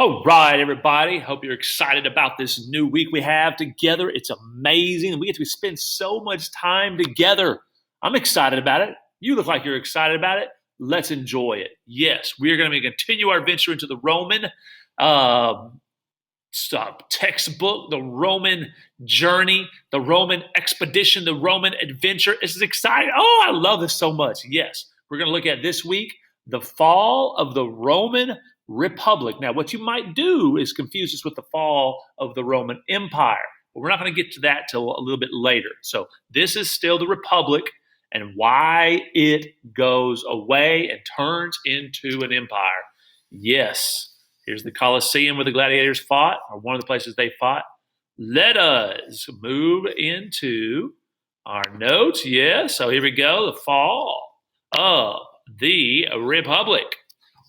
All right, everybody. Hope you're excited about this new week we have together. It's amazing. We get to spend so much time together. I'm excited about it. You look like you're excited about it. Let's enjoy it. Yes, we are going to continue our venture into the Roman uh, textbook, the Roman journey, the Roman expedition, the Roman adventure. This is exciting. Oh, I love this so much. Yes, we're going to look at this week the fall of the Roman Republic. Now, what you might do is confuse this with the fall of the Roman Empire, but we're not going to get to that till a little bit later. So, this is still the Republic and why it goes away and turns into an empire. Yes. Here's the Colosseum where the gladiators fought, or one of the places they fought. Let us move into our notes. Yes, so here we go. The fall of the Republic.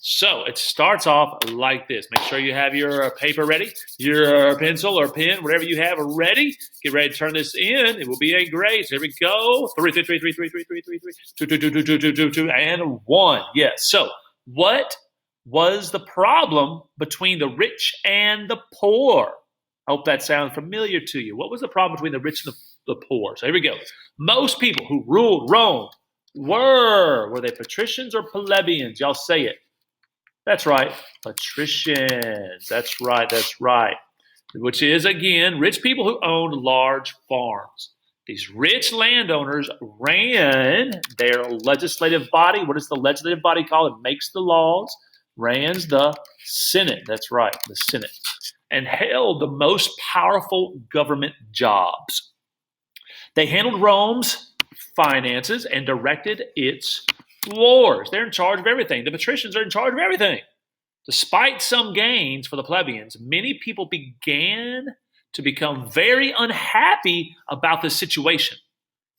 So it starts off like this. Make sure you have your paper ready, your pencil or pen, whatever you have ready. Get ready to turn this in. It will be a great. Here we go. 3, 3, 3, 3, 3, 3, 3, 3, 3, 2, 2, 2, 2, 2, 2, 2, 2, and 1. Yes. So what was the problem between the rich and the poor? I hope that sounds familiar to you. What was the problem between the rich and the poor? So here we go. Most people who ruled Rome were they patricians or plebeians? Y'all say it. That's right, patricians. That's right. Which is, again, rich people who owned large farms. These rich landowners ran their legislative body. What is the legislative body called? It makes the laws. Ran the Senate. That's right, the Senate. And held the most powerful government jobs. They handled Rome's finances and directed its wars. They're in charge of everything. The patricians are in charge of everything. Despite some gains for the plebeians, many people began to become very unhappy about the situation.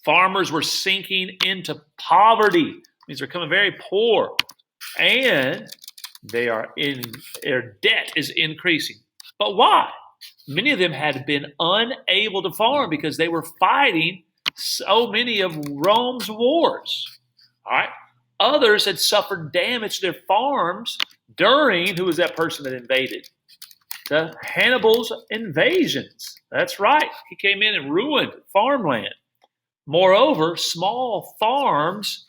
Farmers were sinking into poverty. It means they're becoming very poor. And their debt is increasing. But why? Many of them had been unable to farm because they were fighting so many of Rome's wars. All right. Others had suffered damage to their farms during, who was that person that invaded? The Hannibal's invasions. That's right. He came in and ruined farmland. Moreover, small farms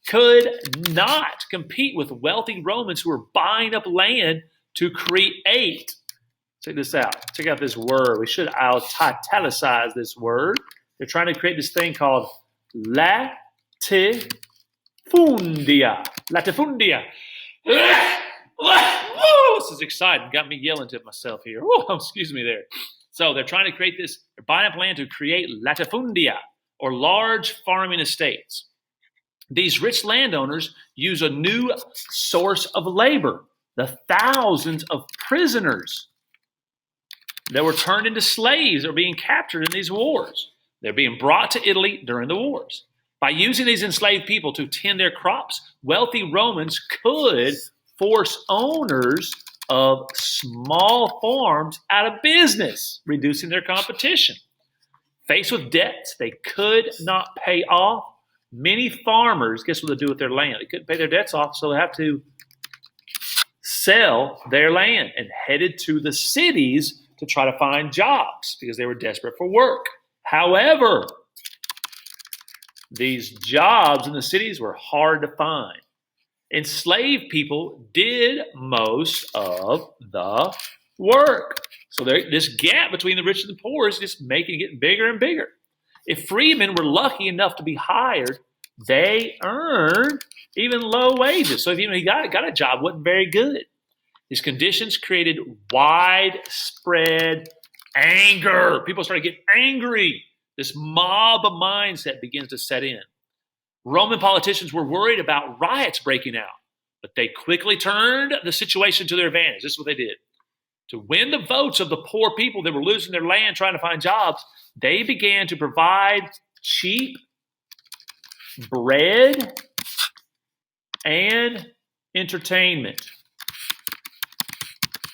could not compete with wealthy Romans who were buying up land to create. Check this out. Check out this word. I'll italicize this word. They're trying to create this thing called latifundia. Latifundia. This is exciting. Got me yelling to myself here. Excuse me there. So they're trying to create this. They're buying up land to create latifundia, or large farming estates. These rich landowners use a new source of labor, the thousands of prisoners that were turned into slaves or being captured in these wars. They're being brought to Italy during the wars. By using these enslaved people to tend their crops, wealthy Romans could force owners of small farms out of business, reducing their competition. Faced with debts they could not pay off, many farmers, guess what they do with their land? They couldn't pay their debts off, so they have to sell their land and headed to the cities to try to find jobs because they were desperate for work. However, these jobs in the cities were hard to find. Enslaved people did most of the work. So this gap between the rich and the poor is just getting bigger and bigger. If freedmen were lucky enough to be hired, they earned even low wages. So if he got a job, it wasn't very good. These conditions created widespread anger. People started getting angry. This mob mindset begins to set in. Roman politicians were worried about riots breaking out, but they quickly turned the situation to their advantage. This is what they did. To win the votes of the poor people that were losing their land trying to find jobs, they began to provide cheap bread and entertainment.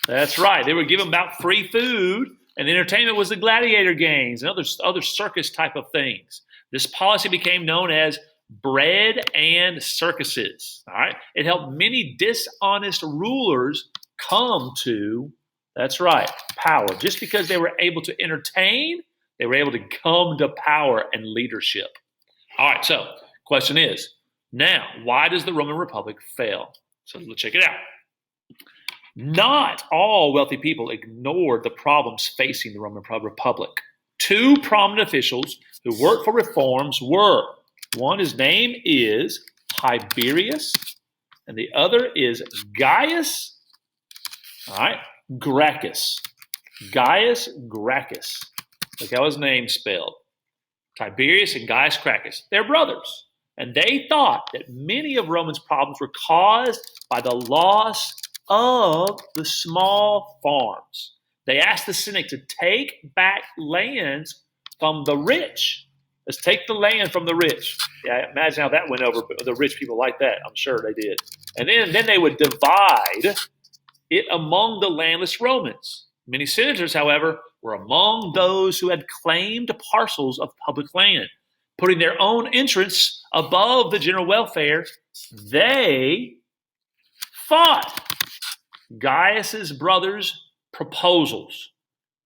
That's right. They were given about free food, and entertainment was the gladiator games and other circus type of things. This policy became known as bread and circuses. All right. It helped many dishonest rulers come to, that's right, power. Just because they were able to entertain, they were able to come to power and leadership. All right, so question is, now, why does the Roman Republic fail? So let's check it out. Not all wealthy people ignored the problems facing the Roman Republic. Two prominent officials who worked for reforms were, one, his name is Tiberius, and the other is Gaius, all right, Gracchus. Gaius Gracchus. Look how his name's spelled. Tiberius and Gaius Gracchus. They're brothers. And they thought that many of Rome's problems were caused by the loss of the small farms. They asked the Senate to take back lands from the rich. Let's take the land from the rich. Yeah, imagine how that went over. The rich people like that. I'm sure they did. And then they would divide it among the landless Romans. Many senators, however, were among those who had claimed parcels of public land, putting their own interests above the general welfare. They fought Gaius's brothers' proposals.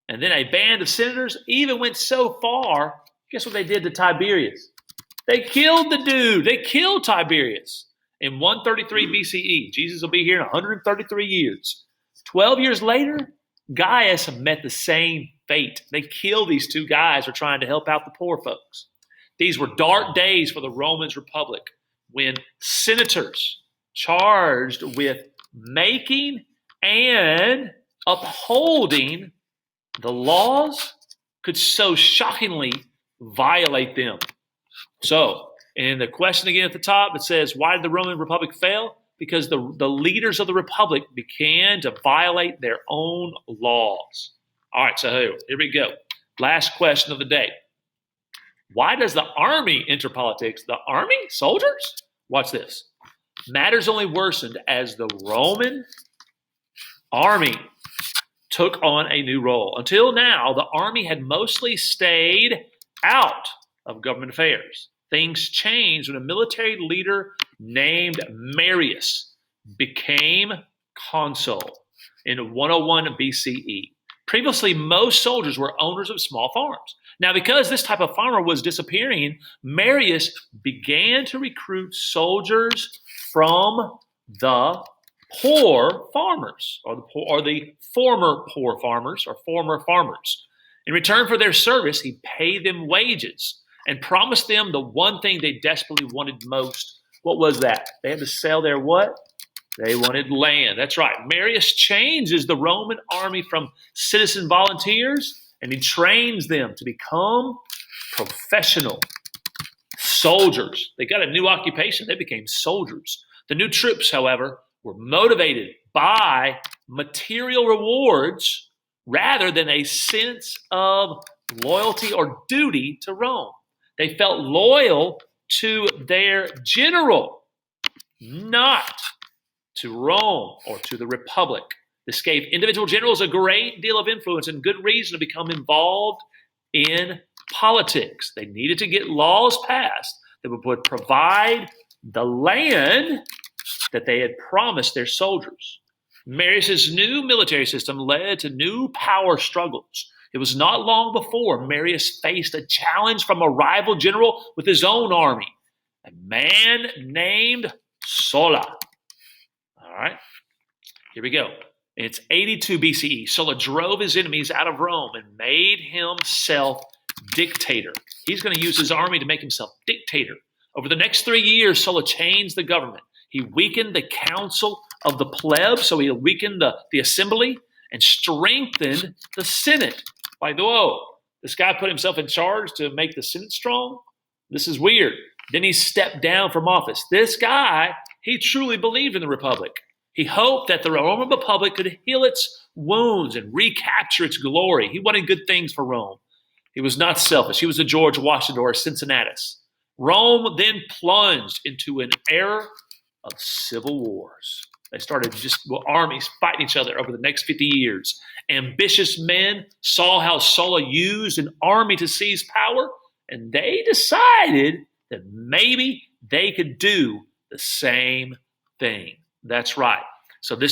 And then a band of senators even went so far, guess what they did to Tiberius? They killed the dude. They killed Tiberius in 133 BCE. Jesus will be here in 133 years. 12 years later, Gaius met the same fate. They killed these two guys who were trying to help out the poor folks. These were dark days for the Roman Republic when senators charged with making and upholding the laws could so shockingly violate them. So, in the question again at the top, it says, why did the Roman Republic fail? Because the leaders of the Republic began to violate their own laws. All right, so here we go. Last question of the day. Why does the army enter politics? The army? Soldiers? Watch this. Matters only worsened as the Roman army took on a new role. Until now, the army had mostly stayed out of government affairs. Things changed when a military leader named Marius became consul in 101 BCE. Previously, most soldiers were owners of small farms. Now, because this type of farmer was disappearing, Marius began to recruit soldiers from the poor farmers, or the former poor farmers, or former farmers. In return for their service, he paid them wages and promised them the one thing they desperately wanted most. What was that? They had to sell their what? They wanted land. That's right. Marius changes the Roman army from citizen volunteers, and he trains them to become professional soldiers. They got a new occupation. They became soldiers. The new troops, however, were motivated by material rewards rather than a sense of loyalty or duty to Rome. They felt loyal to their general, not to Rome or to the Republic. This gave individual generals a great deal of influence and good reason to become involved in politics. They needed to get laws passed that would provide the land that they had promised their soldiers. Marius's new military system led to new power struggles. It was not long before Marius faced a challenge from a rival general with his own army, a man named Sulla. All right, here we go. It's 82 BCE. Sulla drove his enemies out of Rome and made himself dictator. He's going to use his army to make himself dictator. Over the next 3 years, Sulla changed the government. He weakened the council of the plebs, so he weakened the assembly and strengthened the Senate. Like, whoa, this guy put himself in charge to make the Senate strong? This is weird. Then he stepped down from office. This guy, he truly believed in the Republic. He hoped that the Roman Republic could heal its wounds and recapture its glory. He wanted good things for Rome. He was not selfish. He was a George Washington or a Cincinnatus. Rome then plunged into an era of civil wars. They started armies fighting each other over the next 50 years. Ambitious men saw how Sulla used an army to seize power, and they decided that maybe they could do the same thing. That's right. So this is